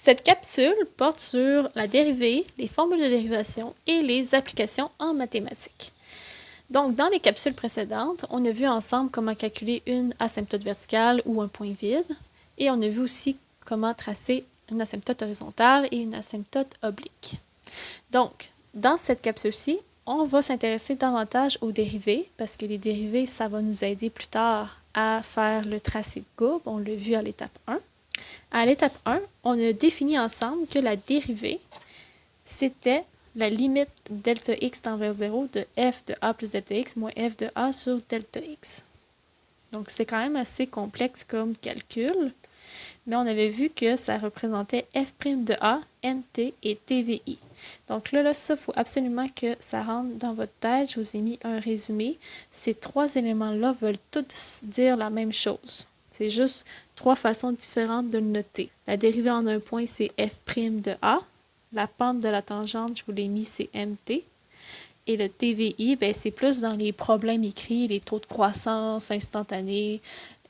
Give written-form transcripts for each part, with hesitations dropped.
Cette capsule porte sur la dérivée, les formules de dérivation et les applications en mathématiques. Donc, dans les capsules précédentes, on a vu ensemble comment calculer une asymptote verticale ou un point vide, et on a vu aussi comment tracer une asymptote horizontale et une asymptote oblique. Donc, dans cette capsule-ci, on va s'intéresser davantage aux dérivées, parce que les dérivées, ça va nous aider plus tard à faire le tracé de courbe, on l'a vu à l'étape 1. À l'étape 1, on a défini ensemble que la dérivée, c'était la limite delta x tend vers 0 de f de a plus delta x moins f de a sur delta x. Donc, c'est quand même assez complexe comme calcul, mais on avait vu que ça représentait f' de a, mt et tvi. Donc là, ça, il faut absolument que ça rentre dans votre tête. Je vous ai mis un résumé. Ces trois éléments-là veulent tous dire la même chose. C'est juste trois façons différentes de le noter. La dérivée en un point, c'est f' de a. La pente de la tangente, je vous l'ai mis, c'est mt. Et le TVI, ben, c'est plus dans les problèmes écrits, les taux de croissance instantanés,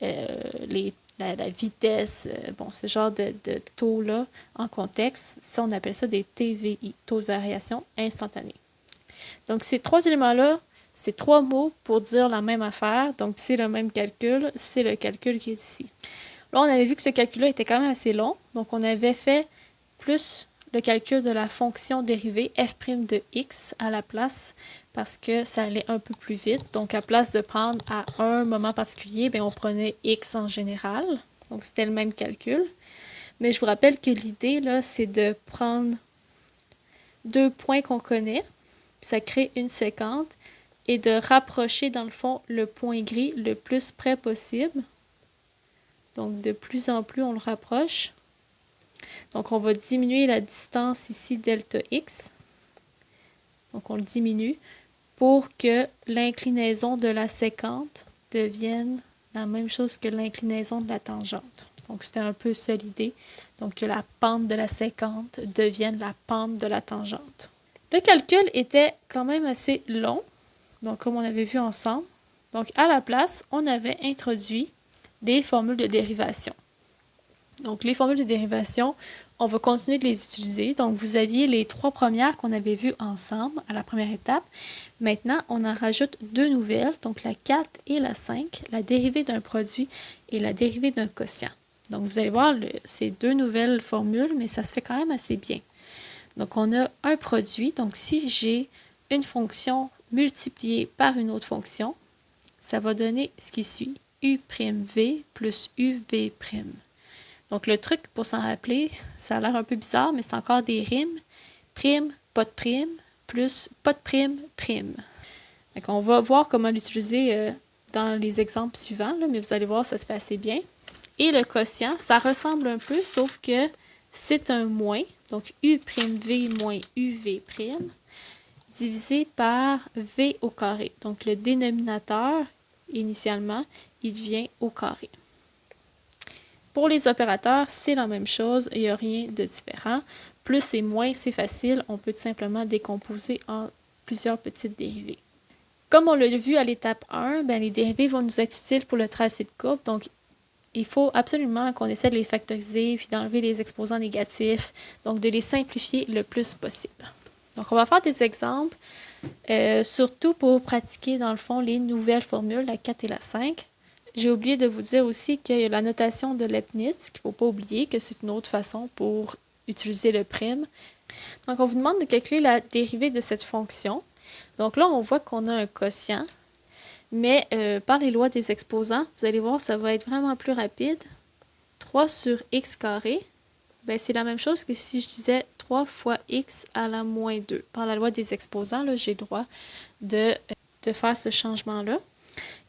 la vitesse, ce genre de taux-là en contexte, ça, on appelle ça des TVI, taux de variation instantanée. Donc, ces trois éléments-là, c'est trois mots pour dire la même affaire. Donc, c'est le même calcul, c'est le calcul qui est ici. Là, on avait vu que ce calcul-là était quand même assez long. Donc, on avait fait plus le calcul de la fonction dérivée f' de x à la place parce que ça allait un peu plus vite. Donc, à place de prendre à un moment particulier, bien, on prenait x en général. Donc, c'était le même calcul. Mais je vous rappelle que l'idée, là, c'est de prendre deux points qu'on connaît, ça crée une séquence, et de rapprocher, dans le fond, le point gris le plus près possible. Donc, de plus en plus, on le rapproche. Donc, on va diminuer la distance ici, delta x. Donc, on le diminue pour que l'inclinaison de la séquente devienne la même chose que l'inclinaison de la tangente. Donc, c'était un peu ça l'idée. Donc, que la pente de la séquente devienne la pente de la tangente. Le calcul était quand même assez long, donc comme on avait vu ensemble. Donc, à la place, on avait introduit les formules de dérivation. Donc, les formules de dérivation, on va continuer de les utiliser. Donc, vous aviez les trois premières qu'on avait vues ensemble à la première étape. Maintenant, on en rajoute deux nouvelles, donc la 4 et la 5, la dérivée d'un produit et la dérivée d'un quotient. Donc, vous allez voir ces deux nouvelles formules, mais ça se fait quand même assez bien. Donc, on a un produit. Donc, si j'ai une fonction multipliée par une autre fonction, ça va donner ce qui suit, u'v plus uv'. Donc, le truc pour s'en rappeler, ça a l'air un peu bizarre, mais c'est encore des rimes. Prime, pas de prime, plus pas de prime, prime. Donc, on va voir comment l'utiliser dans les exemples suivants, là, mais vous allez voir, ça se fait assez bien. Et le quotient, ça ressemble un peu, sauf que c'est un moins, donc u'v moins uv', divisé par v au carré. Donc, le dénominateur, initialement, il devient au carré. Pour les opérateurs, c'est la même chose, il n'y a rien de différent. Plus et moins, c'est facile, on peut tout simplement décomposer en plusieurs petites dérivées. Comme on l'a vu à l'étape 1, les dérivées vont nous être utiles pour le tracé de courbe, donc il faut absolument qu'on essaie de les factoriser, puis d'enlever les exposants négatifs, donc de les simplifier le plus possible. Donc on va faire des exemples, surtout pour pratiquer dans le fond les nouvelles formules, la 4 et la 5. J'ai oublié de vous dire aussi qu'il y a la notation de Leibniz, qu'il ne faut pas oublier que c'est une autre façon pour utiliser le prime. Donc, on vous demande de calculer la dérivée de cette fonction. Donc là, on voit qu'on a un quotient, mais par les lois des exposants, vous allez voir, ça va être vraiment plus rapide. 3 sur x carré, c'est la même chose que si je disais 3 fois x à la moins 2. Par la loi des exposants, j'ai le droit de faire ce changement-là.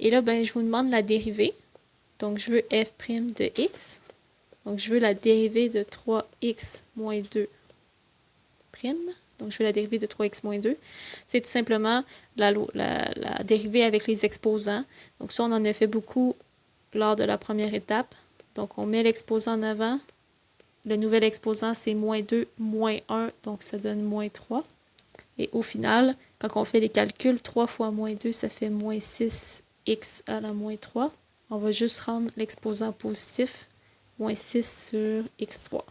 Et là, je vous demande la dérivée. Donc, je veux f' de x. Donc, je veux la dérivée de 3x moins 2'. Donc, je veux la dérivée de 3x moins 2. C'est tout simplement la dérivée avec les exposants. Donc, ça, on en a fait beaucoup lors de la première étape. Donc, on met l'exposant en avant. Le nouvel exposant, c'est moins 2, moins 1. Donc, ça donne moins 3. Et au final, quand on fait les calculs, 3 fois moins 2, ça fait moins 6x à la moins 3. On va juste rendre l'exposant positif, moins 6 sur x3.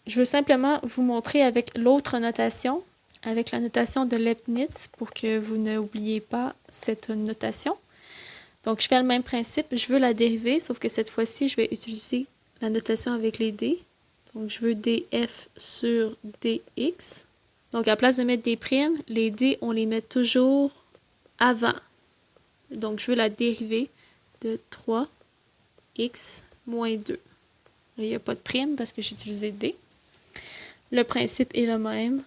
je veux simplement vous montrer avec l'autre notation, avec la notation de Leibniz, pour que vous n'oubliez pas cette notation. Donc, je fais le même principe. Je veux la dériver, sauf que cette fois-ci, je vais utiliser la notation avec les d. Donc, je veux df sur dx. Donc, à la place de mettre des primes, les d, on les met toujours avant. Donc, je veux la dérivée de 3x moins 2. Là, il n'y a pas de prime parce que j'ai utilisé d. Le principe est le même.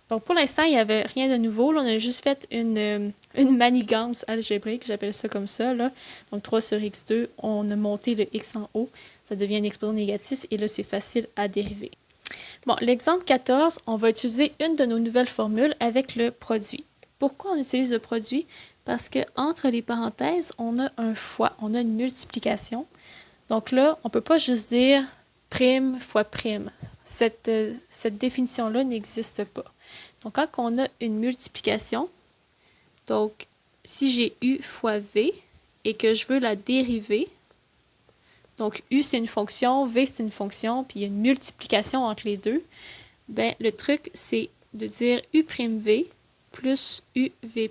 Donc, pour l'instant, il n'y avait rien de nouveau. Là, on a juste fait une manigance algébrique, j'appelle ça comme ça. Là. Donc, 3 sur x2, on a monté le x en haut. Ça devient un exposant négatif et là, c'est facile à dériver. Bon, l'exemple 14, on va utiliser une de nos nouvelles formules avec le produit. Pourquoi on utilise le produit? Parce qu'entre les parenthèses, on a un fois, on a une multiplication. Donc là, on ne peut pas juste dire prime fois prime. Cette définition-là n'existe pas. Donc, quand on a une multiplication, donc si j'ai u fois v et que je veux la dériver, donc u c'est une fonction, v c'est une fonction, puis il y a une multiplication entre les deux, ben le truc c'est de dire u'v plus uv'.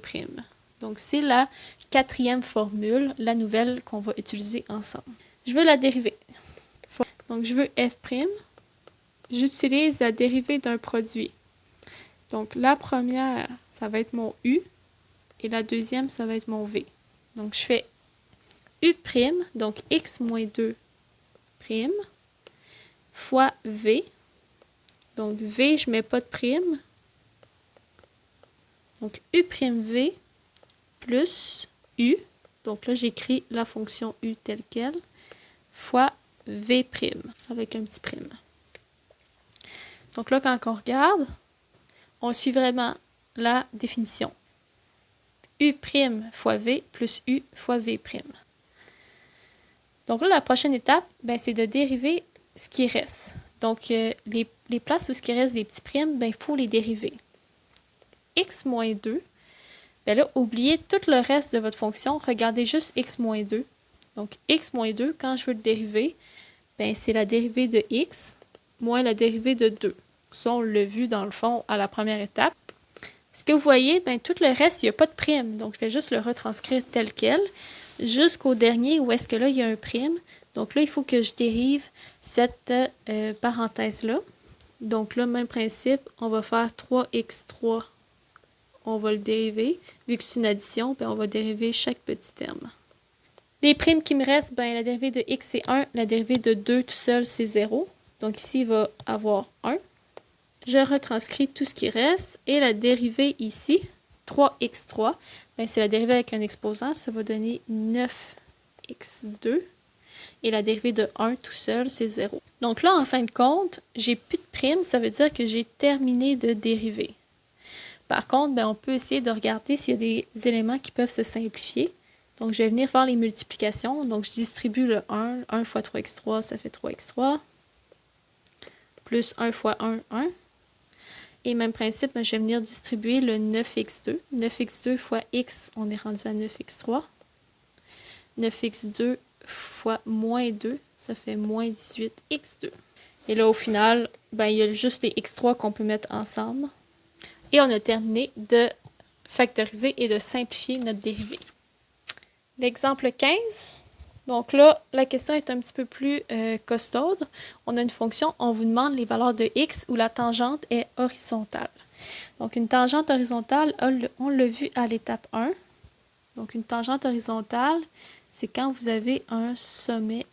Donc, c'est la quatrième formule, la nouvelle qu'on va utiliser ensemble. Je veux la dériver. Donc, je veux f'. J'utilise la dérivée d'un produit. Donc, la première, ça va être mon u, et la deuxième, ça va être mon v. Donc, je fais u', donc x moins 2' fois v. Donc, v, je ne mets pas de prime. Donc, u'v plus u. Donc, là, j'écris la fonction u telle qu'elle, fois v' avec un petit prime. Donc là, quand on regarde, on suit vraiment la définition. U' fois V plus U fois V'. Donc là, la prochaine étape, ben, c'est de dériver ce qui reste. Donc, les places où ce qui reste des petits primes, ben, il faut les dériver. X moins 2, ben là, oubliez tout le reste de votre fonction, regardez juste X moins 2. Donc, X moins 2, quand je veux le dériver, ben, c'est la dérivée de X moins la dérivée de 2. Ça, on l'a vu dans le fond à la première étape. Ce que vous voyez, ben, tout le reste, il n'y a pas de prime. Donc, je vais juste le retranscrire tel quel jusqu'au dernier où est-ce que là, il y a un prime. Donc là, il faut que je dérive cette parenthèse-là. Donc là, même principe, on va faire 3x3. On va le dériver. Vu que c'est une addition, ben, on va dériver chaque petit terme. Les primes qui me restent, ben, la dérivée de x, c'est 1. La dérivée de 2 tout seul, c'est 0. Donc ici, il va avoir 1. Je retranscris tout ce qui reste et la dérivée ici, 3x3, ben c'est la dérivée avec un exposant, ça va donner 9x2 et la dérivée de 1 tout seul, c'est 0. Donc là, en fin de compte, j'ai plus de prime, ça veut dire que j'ai terminé de dériver. Par contre, ben, on peut essayer de regarder s'il y a des éléments qui peuvent se simplifier. Donc, je vais venir faire les multiplications. Donc, je distribue le 1. 1 fois 3x3, ça fait 3x3. Plus 1 fois 1, 1. Et même principe, je vais venir distribuer le 9x2. 9x2 fois x, on est rendu à 9x3. 9x2 fois moins 2, ça fait moins 18x2. Et là, au final, ben, il y a juste les x3 qu'on peut mettre ensemble. Et on a terminé de factoriser et de simplifier notre dérivée. L'exemple 15. Donc là, la question est un petit peu plus costaude. On a une fonction, on vous demande les valeurs de x où la tangente est horizontale. Donc une tangente horizontale, on l'a vu à l'étape 1. Donc une tangente horizontale, c'est quand vous avez un sommet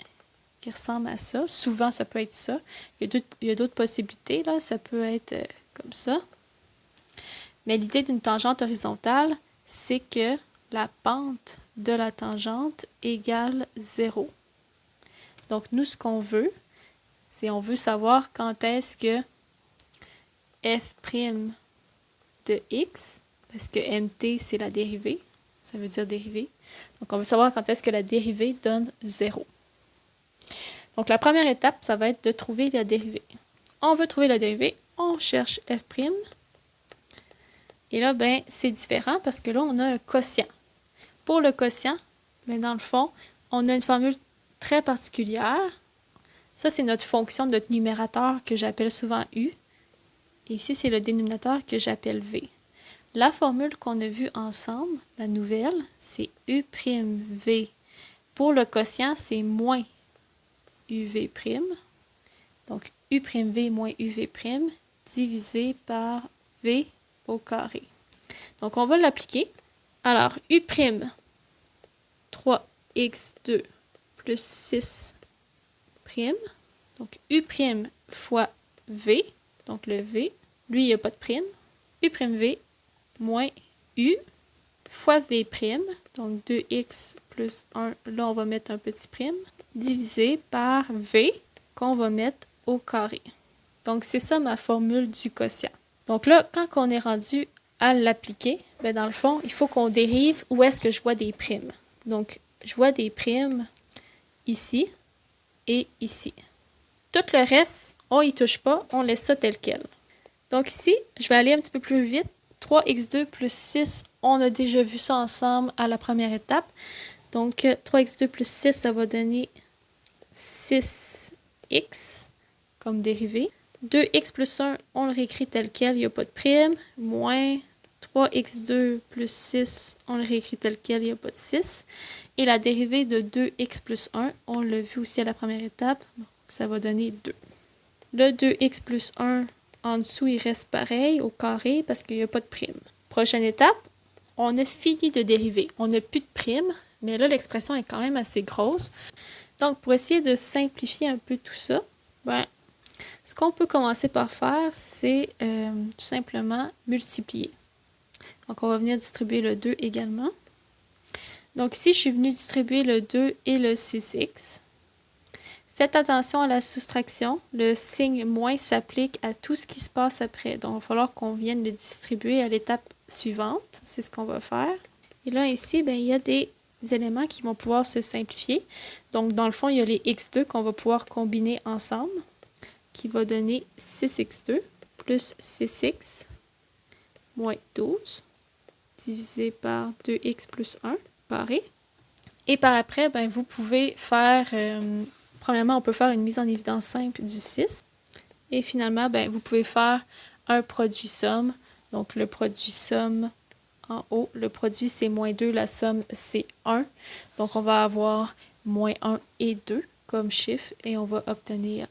qui ressemble à ça. Souvent, ça peut être ça. Il y a d'autres possibilités, là. Ça peut être comme ça. Mais l'idée d'une tangente horizontale, c'est que la pente de la tangente égale 0. Donc, nous, ce qu'on veut, c'est on veut savoir quand est-ce que f' de x, parce que mt, c'est la dérivée, ça veut dire dérivée. Donc, on veut savoir quand est-ce que la dérivée donne 0. Donc, la première étape, ça va être de trouver la dérivée. On veut trouver la dérivée, on cherche f'. Et là, ben, c'est différent parce que là, on a un quotient. Pour le quotient, ben, dans le fond, on a une formule très particulière. Ça, c'est notre fonction, notre numérateur que j'appelle souvent U. Et ici, c'est le dénominateur que j'appelle V. La formule qu'on a vue ensemble, la nouvelle, c'est U'V. Pour le quotient, c'est moins UV'. Donc, U'V moins UV' divisé par V au carré. Donc, on va l'appliquer. Alors, U', 3x2 plus 6'. Donc, U' fois V, donc le V, lui, il n'y a pas de prime. U'V moins U fois V', donc 2x plus 1, là, on va mettre un petit prime, divisé par V, qu'on va mettre au carré. Donc, c'est ça ma formule du quotient. Donc là, quand on est rendu à l'appliquer, ben dans le fond, il faut qu'on dérive où est-ce que je vois des primes. Donc, je vois des primes ici et ici. Tout le reste, on y touche pas, on laisse ça tel quel. Donc ici, je vais aller un petit peu plus vite. 3x2 plus 6, on a déjà vu ça ensemble à la première étape. Donc 3x2 plus 6, ça va donner 6x comme dérivée. 2x plus 1, on le réécrit tel quel, il n'y a pas de prime. Moins 3x2 plus 6, on le réécrit tel quel, il n'y a pas de 6. Et la dérivée de 2x plus 1, on l'a vu aussi à la première étape, donc ça va donner 2. Le 2x plus 1, en dessous, il reste pareil au carré parce qu'il n'y a pas de prime. Prochaine étape, on a fini de dériver. On n'a plus de prime, mais là, l'expression est quand même assez grosse. Donc, pour essayer de simplifier un peu tout ça, ben, ce qu'on peut commencer par faire, c'est tout simplement multiplier. Donc, on va venir distribuer le 2 également. Donc, ici, je suis venue distribuer le 2 et le 6x. Faites attention à la soustraction. Le signe moins s'applique à tout ce qui se passe après. Donc, il va falloir qu'on vienne le distribuer à l'étape suivante. C'est ce qu'on va faire. Et là, ici, ben, il y a des éléments qui vont pouvoir se simplifier. Donc, dans le fond, il y a les x2 qu'on va pouvoir combiner ensemble, qui va donner 6x2 plus 6x moins 12, divisé par 2x plus 1 carré. Et par après, ben, vous pouvez faire... premièrement, on peut faire une mise en évidence simple du 6. Et finalement, ben, vous pouvez faire un produit somme. Donc, le produit somme en haut, le produit c'est moins 2, la somme c'est 1. Donc, on va avoir moins 1 et 2 comme chiffre et on va obtenir.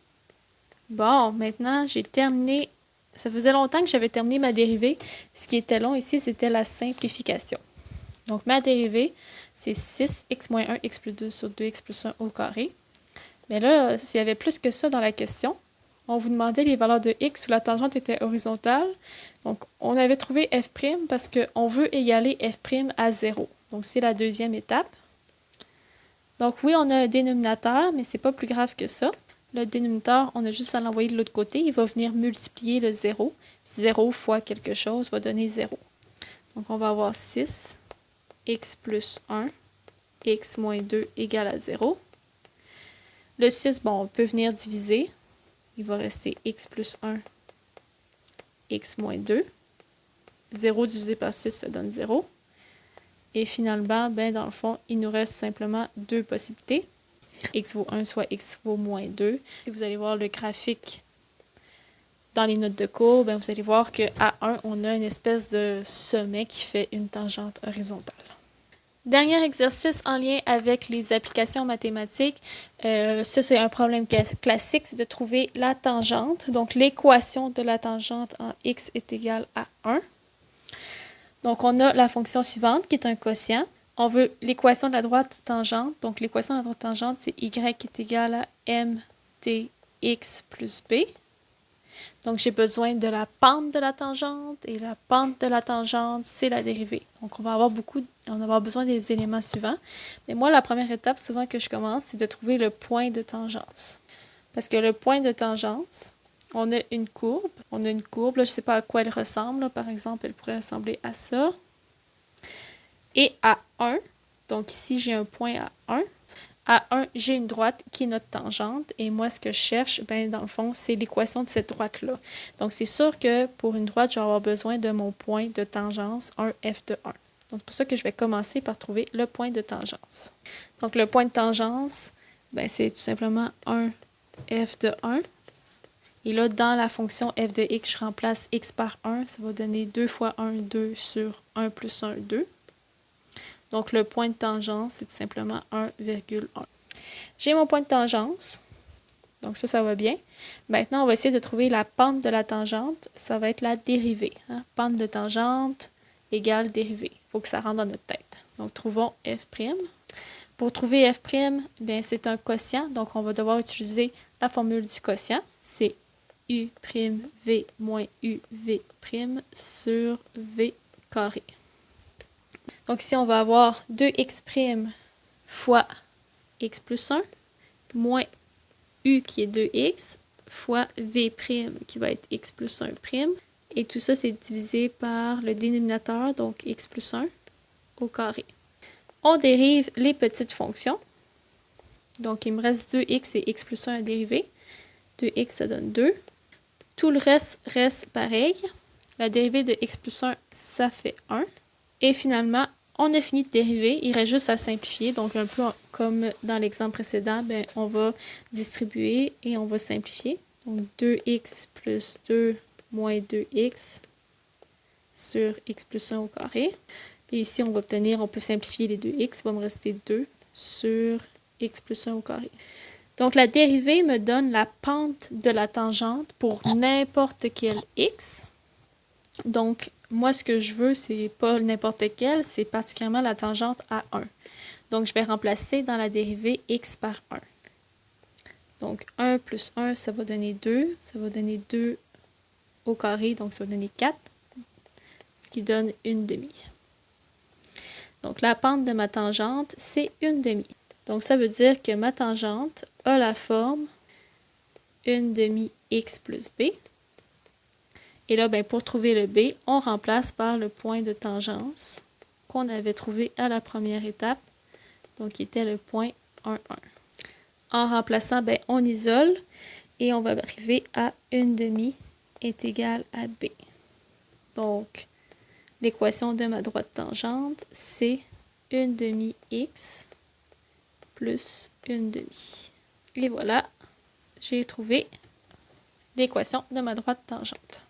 Bon, maintenant, j'ai terminé. Ça faisait longtemps que j'avais terminé ma dérivée. Ce qui était long ici, c'était la simplification. Donc, ma dérivée, c'est 6x moins 1, x plus 2 sur 2x plus 1 au carré. Mais là, s'il y avait plus que ça dans la question, on vous demandait les valeurs de x où la tangente était horizontale. Donc, on avait trouvé f' parce qu'on veut égaler f' à 0. Donc, c'est la deuxième étape. Donc, oui, on a un dénominateur, mais c'est pas plus grave que ça. Le dénominateur, on a juste à l'envoyer de l'autre côté. Il va venir multiplier le 0. 0 fois quelque chose va donner 0. Donc, on va avoir 6, x plus 1, x moins 2 égale à 0. Le 6, bon, on peut venir diviser. Il va rester x plus 1, x moins 2. 0 divisé par 6, ça donne 0. Et finalement, ben, dans le fond, il nous reste simplement deux possibilités. X vaut 1, soit x vaut moins 2. Si vous allez voir le graphique dans les notes de cours, ben, vous allez voir qu'à 1, on a une espèce de sommet qui fait une tangente horizontale. Dernier exercice en lien avec les applications mathématiques. Ça, c'est un problème classique, c'est de trouver la tangente. Donc, l'équation de la tangente en x est égale à 1. Donc, on a la fonction suivante qui est un quotient. On veut l'équation de la droite tangente. Donc, l'équation de la droite tangente, c'est y est égal à mdx plus b. Donc, j'ai besoin de la pente de la tangente, et la pente de la tangente, c'est la dérivée. Donc, on va avoir besoin des éléments suivants. Mais moi, la première étape, souvent que je commence, c'est de trouver le point de tangence. Parce que le point de tangence, on a une courbe. Là, je ne sais pas à quoi elle ressemble. Là. Par exemple, elle pourrait ressembler à ça. Et à 1, donc ici, j'ai un point à 1. À 1, j'ai une droite qui est notre tangente. Et moi, ce que je cherche, ben, dans le fond, c'est l'équation de cette droite-là. Donc, c'est sûr que pour une droite, je vais avoir besoin de mon point de tangence, 1 f de 1. Donc, c'est pour ça que je vais commencer par trouver le point de tangence. Donc, le point de tangence, ben, c'est tout simplement 1 f de 1. Et là, dans la fonction f de x, je remplace x par 1. Ça va donner 2 fois 1, 2 sur 1 plus 1, 2. Donc, le point de tangence, c'est tout simplement 1,1. J'ai mon point de tangence. Donc, ça va bien. Maintenant, on va essayer de trouver la pente de la tangente. Ça va être la dérivée. Hein? Pente de tangente égale dérivée. Il faut que ça rentre dans notre tête. Donc, trouvons f'. Pour trouver f', bien, c'est un quotient. Donc, on va devoir utiliser la formule du quotient. C'est u'v moins uv' sur v carré. Donc, ici, on va avoir 2x' fois x plus 1 moins u qui est 2x fois v' qui va être x plus 1'. Et tout ça, c'est divisé par le dénominateur, donc x plus 1 au carré. On dérive les petites fonctions. Donc, il me reste 2x et x plus 1 à dériver. 2x, ça donne 2. Tout le reste pareil. La dérivée de x plus 1, ça fait 1. Et finalement, on a fini de dériver. Il reste juste à simplifier. Donc, un peu comme dans l'exemple précédent, ben, on va distribuer et on va simplifier. Donc, 2x plus 2 moins 2x sur x plus 1 au carré. Et ici, on peut simplifier les 2x. Il va me rester 2 sur x plus 1 au carré. Donc, la dérivée me donne la pente de la tangente pour n'importe quel x. Donc, moi, ce que je veux, c'est pas n'importe quel, c'est particulièrement la tangente à 1. Donc, je vais remplacer dans la dérivée x par 1. Donc, 1 plus 1, ça va donner 2. Ça va donner 2 au carré, donc ça va donner 4. Ce qui donne 1/2. Donc, la pente de ma tangente, c'est 1/2. Donc, ça veut dire que ma tangente a la forme 1/2 x plus b. Et là, ben, pour trouver le b, on remplace par le point de tangence qu'on avait trouvé à la première étape, donc qui était le point 1, 1. En remplaçant, ben, on isole et on va arriver à 1/2 est égal à b. Donc, l'équation de ma droite tangente, c'est 1/2 x plus 1/2. Et voilà, j'ai trouvé l'équation de ma droite tangente.